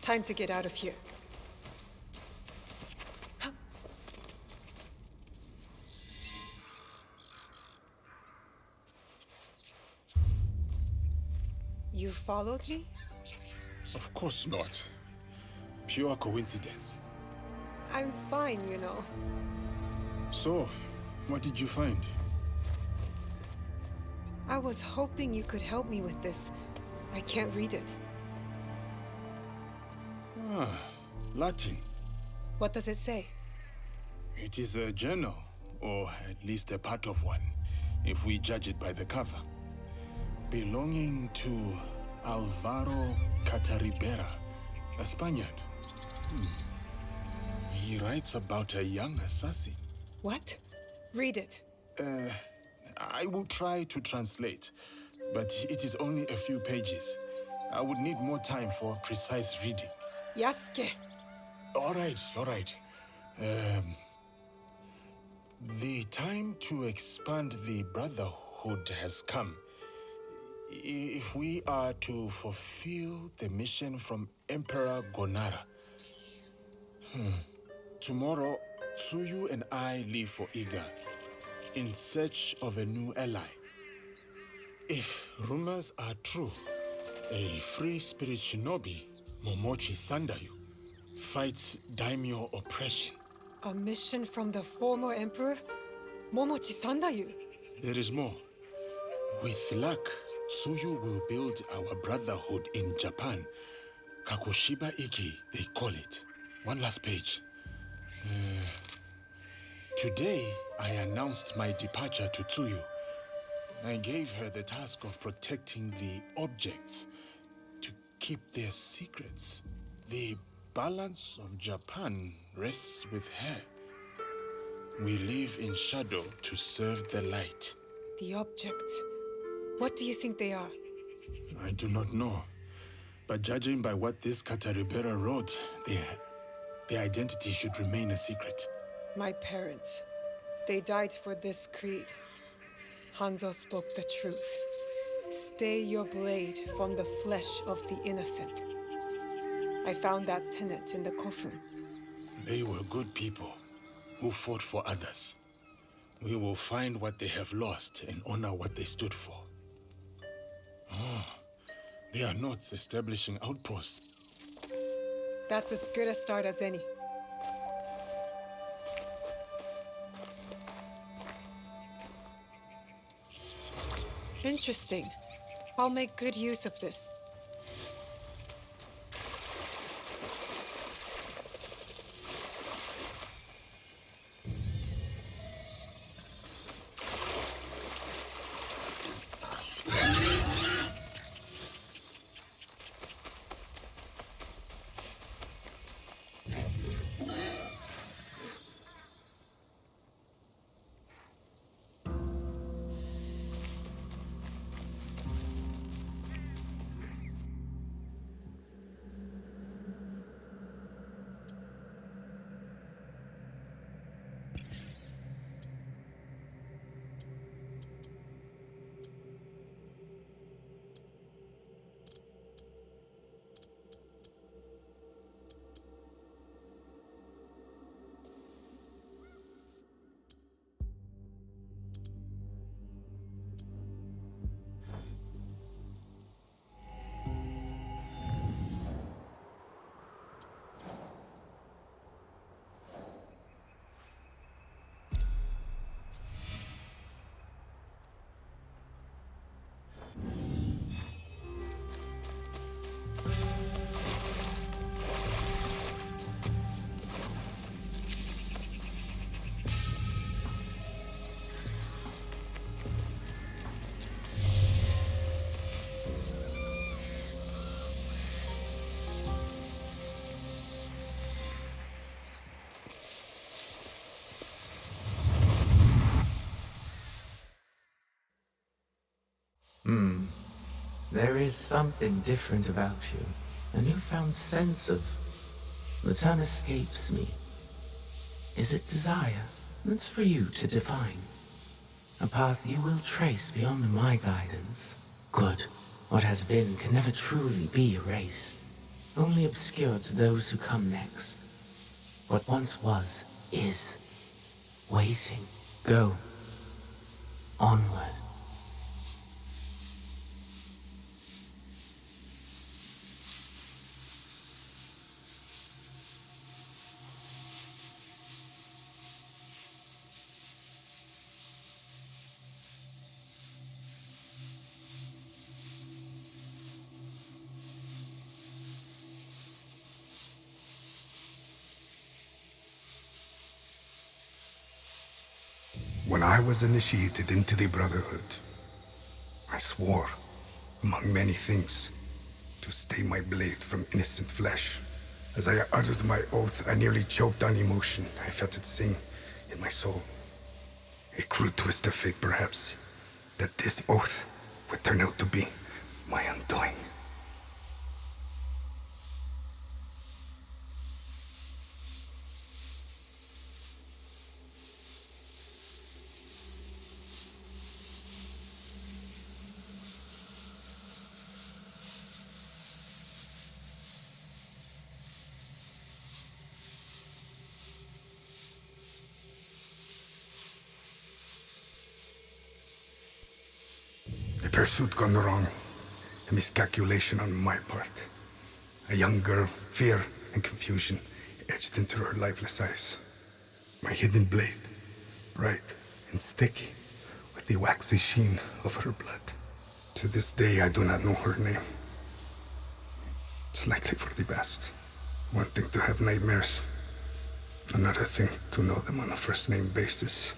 Time to get out of here. You followed me? Of course not. Pure coincidence. I'm fine, you know. So, what did you find? I was hoping you could help me with this. I can't read it. Ah, Latin. What does it say? It is a journal, or at least a part of one, if we judge it by the cover. Belonging to Alvaro Cataribera, a Spaniard. He writes about a young assassin. What? Read it. I will try to translate, but it is only a few pages. I would need more time for precise reading. Yasuke! All right. The time to expand the Brotherhood has come. If we are to fulfill the mission from Emperor Gonara. Tomorrow, Tsuyu and I leave for Iga, in search of a new ally. If rumors are true, a free spirit shinobi, Momochi Sandayu, fights daimyo oppression. A mission from the former emperor? Momochi Sandayu? There is more. With luck, Tsuyu will build our brotherhood in Japan. Kakushiba Iki, they call it. One last page. Today, I announced my departure to Tsuyu. I gave her the task of protecting the objects, to keep their secrets. The balance of Japan rests with her. We live in shadow to serve the light. The objects. What do you think they are? I do not know. But judging by what this Cataribera wrote, their identity should remain a secret. My parents. They died for this creed. Hanzo spoke the truth. Stay your blade from the flesh of the innocent. I found that tenet in the Kofun. They were good people who fought for others. We will find what they have lost and honor what they stood for. They are not establishing outposts. That's as good a start as any. Interesting. I'll make good use of this. There is something different about you. A newfound sense of... The term escapes me. Is it desire? That's for you to define. A path you will trace beyond my guidance. Good. What has been can never truly be erased. only obscure to those who come next. What once was, is, waiting. Go. Onward. When I was initiated into the Brotherhood, I swore, among many things, to stay my blade from innocent flesh. As I uttered my oath, I nearly choked on emotion. I felt it sing in my soul. A cruel twist of fate, perhaps, that this oath would turn out to be my undoing. A pursuit gone wrong. A miscalculation on my part. A young girl, fear and confusion etched into her lifeless eyes. My hidden blade, bright and sticky, with the waxy sheen of her blood. To this day, I do not know her name. It's likely for the best. One thing to have nightmares, another thing to know them on a first-name basis.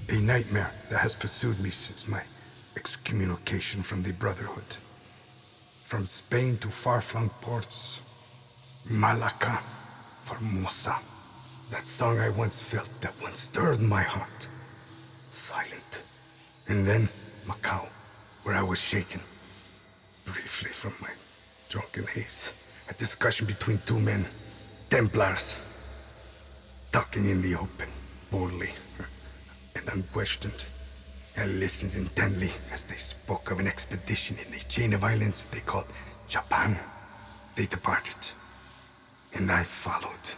A nightmare that has pursued me since my excommunication from the Brotherhood. From Spain to far-flung ports, Malacca, Formosa. That song I once felt, that once stirred my heart. Silent. And then Macau, where I was shaken. Briefly from my drunken haze. A discussion between two men, Templars. Talking in the open, boldly. And unquestioned. I listened intently as they spoke of an expedition in a chain of islands they called Japan. They departed, and I followed.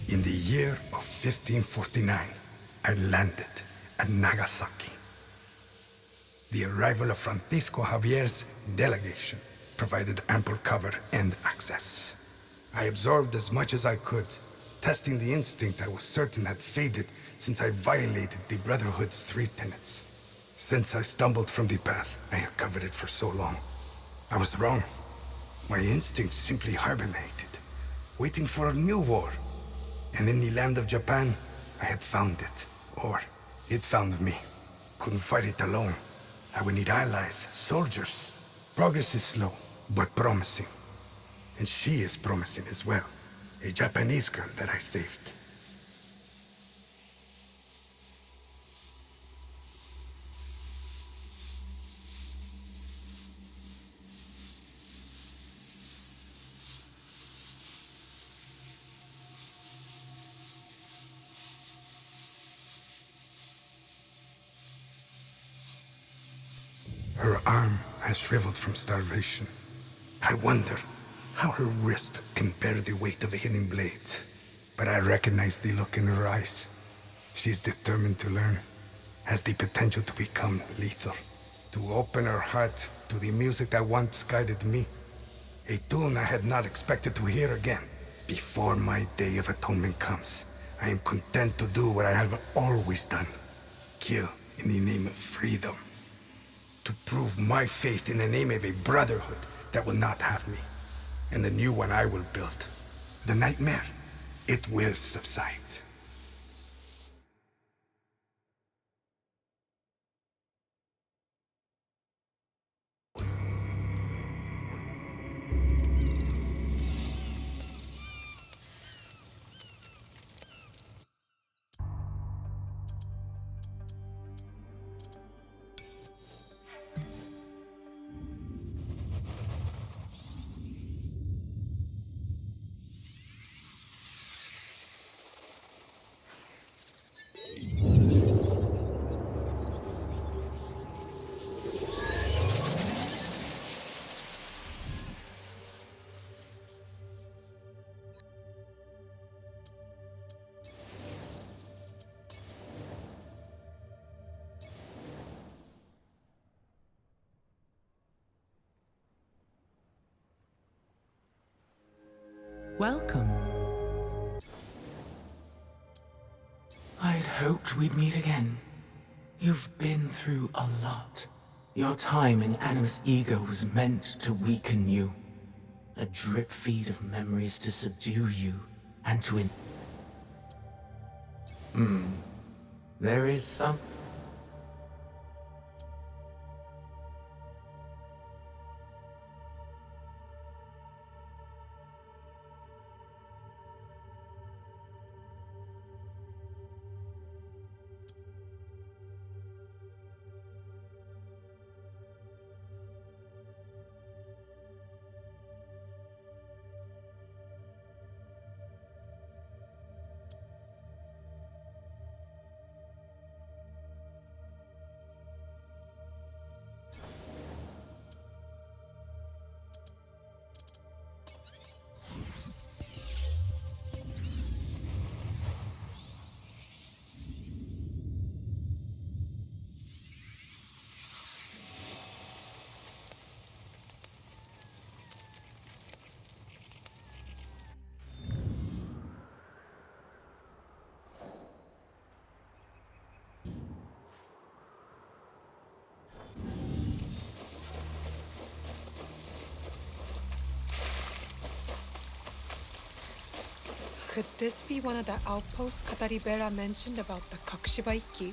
In the year of 1549, I landed at Nagasaki. The arrival of Francisco Javier's delegation provided ample cover and access. I absorbed as much as I could, testing the instinct I was certain had faded since I violated the Brotherhood's 3 tenets. Since I stumbled from the path, I had covered it for so long. I was wrong. My instincts simply hibernated, waiting for a new war. And in the land of Japan, I had found it. Or, it found me. Couldn't fight it alone. I would need allies, soldiers. Progress is slow, but promising. And she is promising as well. A Japanese girl that I saved. Her arm has shriveled from starvation. I wonder how her wrist can bear the weight of a hidden blade. But I recognize the look in her eyes. She's determined to learn, has the potential to become lethal. To open her heart to the music that once guided me. A tune I had not expected to hear again. Before my day of atonement comes, I am content to do what I have always done. Kill in the name of freedom. To prove my faith in the name of a brotherhood that will not have me. and the new one I will build. The nightmare, it will subside. Welcome. I'd hoped we'd meet again. You've been through a lot. Your time in Animus ego was meant to weaken you. A drip feed of memories to subdue you, and to There is some... Could this be one of the outposts Kataribera mentioned about the Kakushibaiki?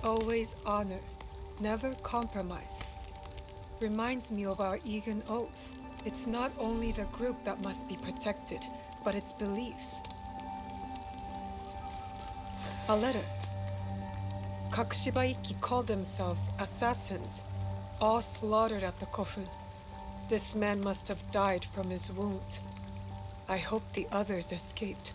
Always honor, never compromise. Reminds me of our Egan oaths. It's not only the group that must be protected, but its beliefs. A letter. Kakushibaiki called themselves assassins, all slaughtered at the coffin. This man must have died from his wounds. I hope the others escaped.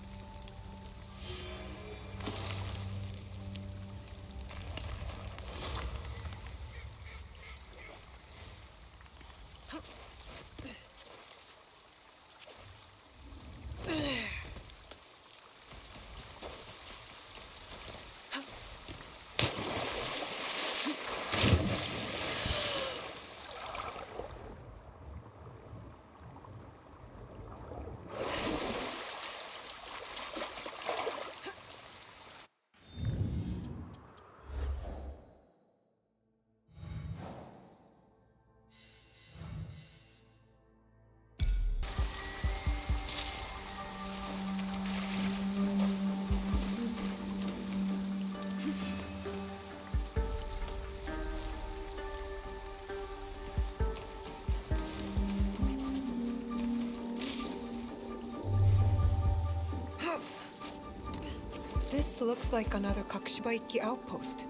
This looks like another Kakushibaiki outpost.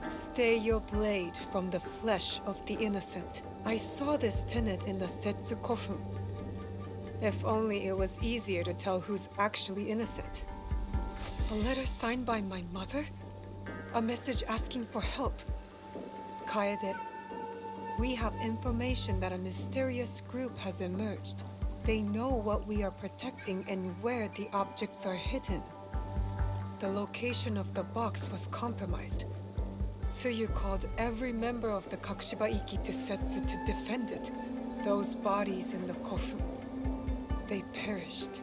Stay your blade from the flesh of the innocent. I saw this tenet in the Setsu Kofun. If only it was easier to tell who's actually innocent. A letter signed by my mother? A message asking for help. Kaede, we have information that a mysterious group has emerged. They know what we are protecting and where the objects are hidden. The location of the box was compromised. Tsuyu called every member of the Kakushibaiki to Setsu to defend it. Those bodies in the Kofu. They perished.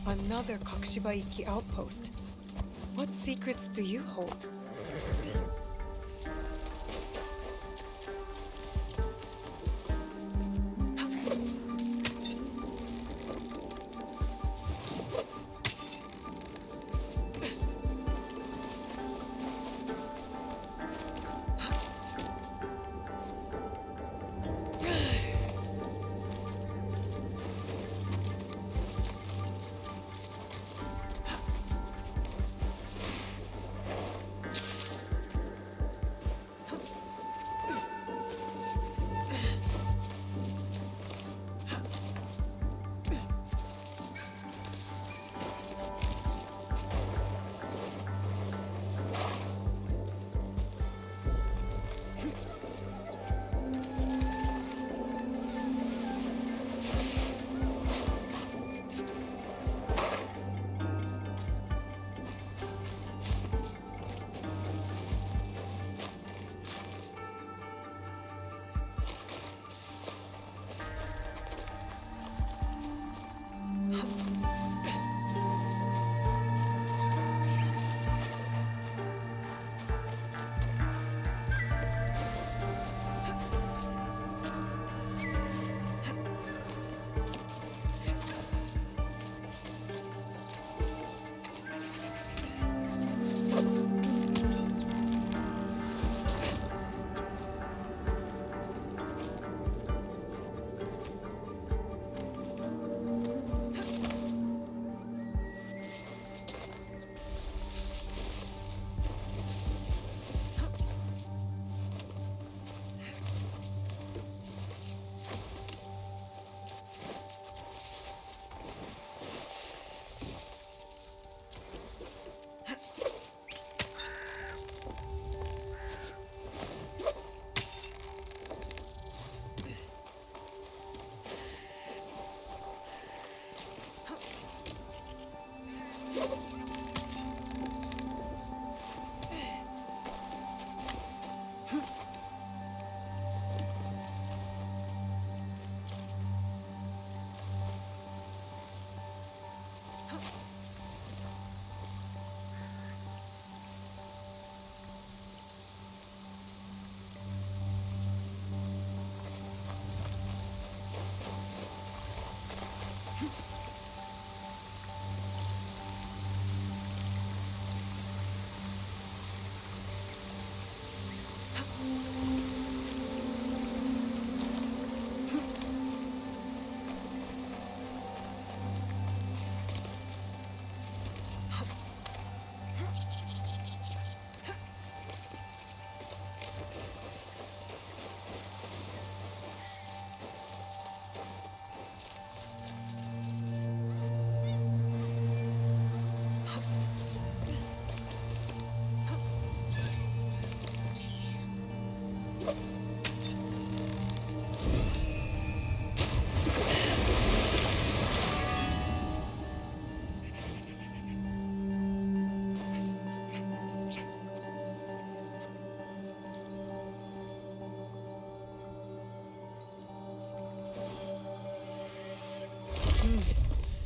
Another Kakushibaiki outpost. What secrets do you hold?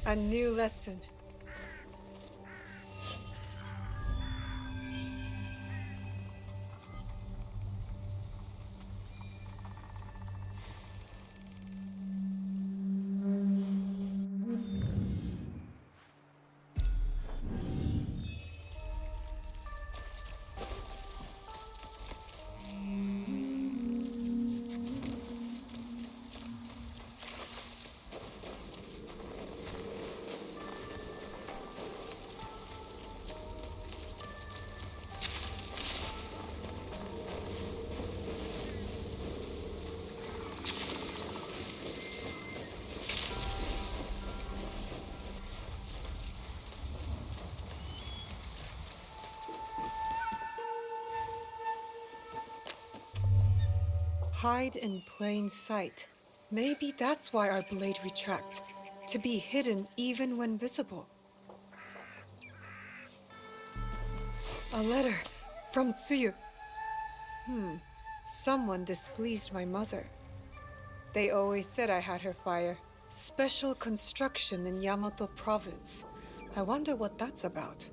A new lesson. Hide in plain sight. Maybe that's why our blade retracts, to be hidden even when visible. A letter from Tsuyu. Someone displeased my mother. They always said I had her fire. Special construction in Yamato province. I wonder what that's about.